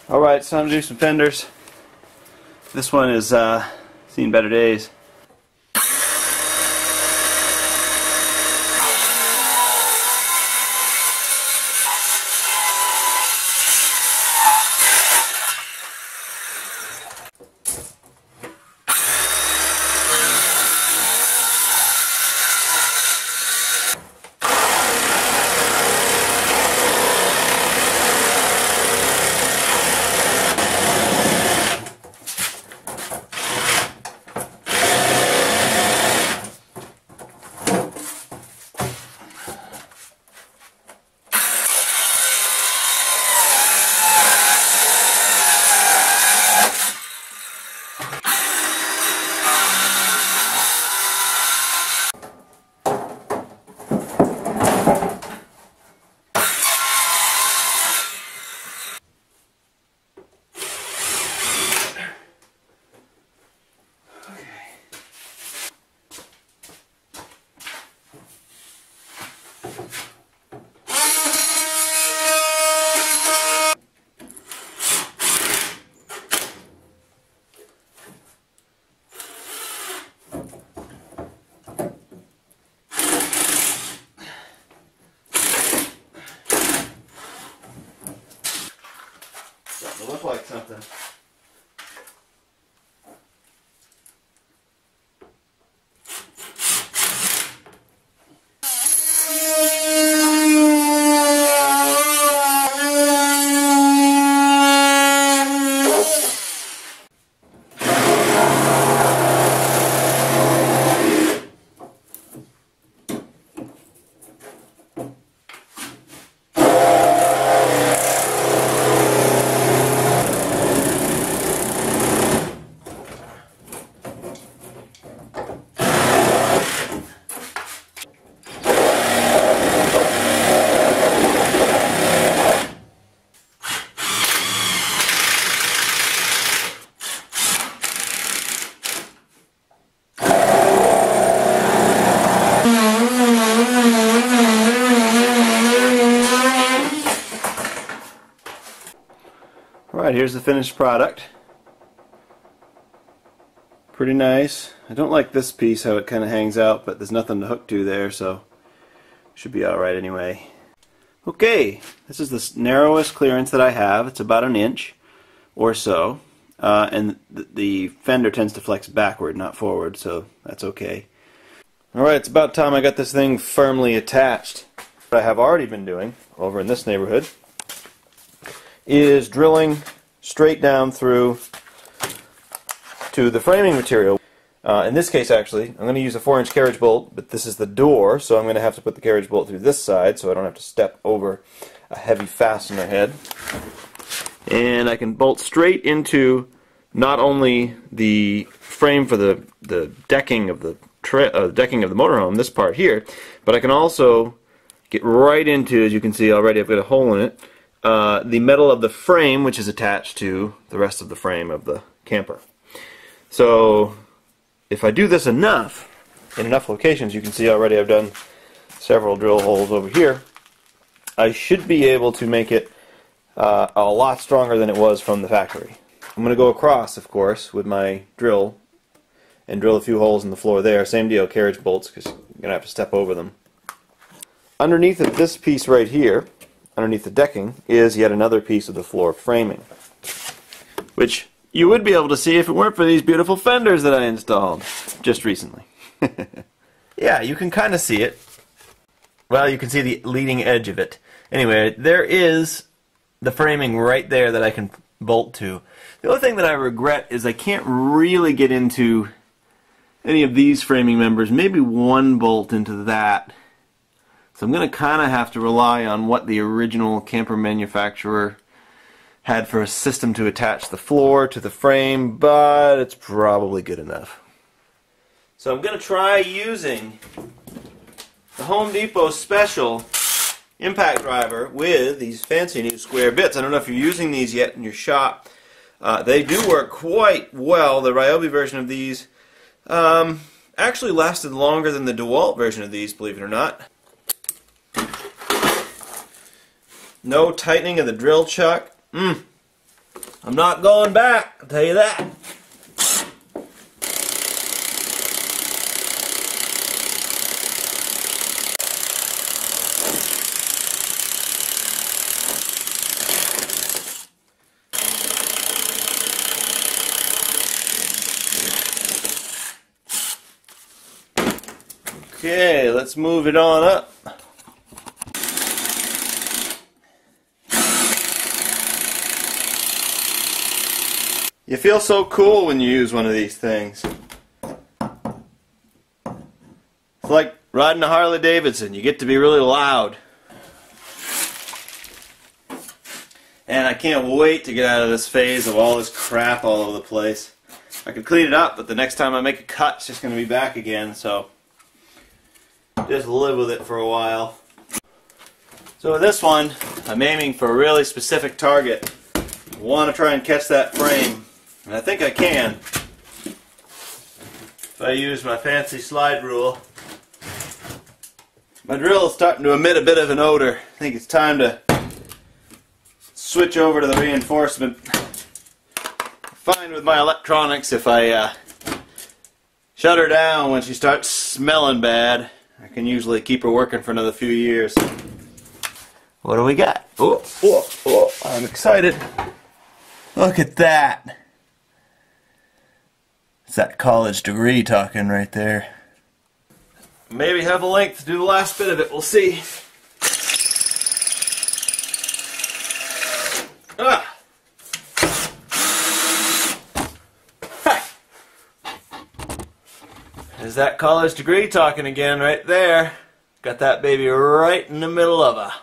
Alright, it's time to do some fenders. This one is seen better days. It look like something. Alright, here's the finished product. Pretty nice. I don't like this piece, how it kind of hangs out, but there's nothing to hook to there, so should be alright anyway. Okay, this is the narrowest clearance that I have. It's about 1 inch or so, and the fender tends to flex backward, not forward, so that's okay. Alright, it's about time I got this thing firmly attached. What I have already been doing over in this neighborhood is drilling straight down through to the framing material. In this case, actually, I'm going to use a 4-inch carriage bolt, but this is the door, so I'm going to have to put the carriage bolt through this side so I don't have to step over a heavy fastener head. And I can bolt straight into not only the frame for the decking of the motorhome, this part here, but I can also get right into, as you can see already, I've got a hole in it, the metal of the frame, which is attached to the rest of the frame of the camper. So if I do this enough, in enough locations, you can see already I've done several drill holes over here, I should be able to make it a lot stronger than it was from the factory. I'm going to go across, of course, with my drill and drill a few holes in the floor there. Same deal, carriage bolts, because you're going to have to step over them. Underneath of this piece right here, underneath the decking, is yet another piece of the floor framing, which you would be able to see if it weren't for these beautiful fenders that I installed just recently. Yeah, you can kind of see it. Well, you can see the leading edge of it. Anyway, there is the framing right there that I can bolt to. The only thing that I regret is I can't really get into any of these framing members, maybe one bolt into that. So I'm going to kind of have to rely on what the original camper manufacturer had for a system to attach the floor to the frame, but it's probably good enough. So I'm going to try using the Home Depot special impact driver with these fancy new square bits. I don't know if you're using these yet in your shop. They do work quite well. The Ryobi version of these actually lasted longer than the DeWalt version of these, believe it or not. No tightening of the drill chuck. I'm not going back, I'll tell you that. Okay, let's move it on up. You feel so cool when you use one of these things. It's like riding a Harley Davidson. You get to be really loud. And I can't wait to get out of this phase of all this crap all over the place. I could clean it up, but the next time I make a cut, it's just going to be back again, so just live with it for a while. So with this one, I'm aiming for a really specific target. I want to try and catch that frame, and I think I can. If I use my fancy slide rule. My drill is starting to emit a bit of an odor. I think it's time to switch over to the reinforcement. Fine with my electronics if I shut her down when she starts smelling bad. I can usually keep her working for another few years. What do we got? Oh, oh, oh, I'm excited. Look at that. It's that college degree talking right there. Maybe have a length to do the last bit of it. We'll see. Ah. There's that college degree talking again right there. Got that baby right in the middle of her.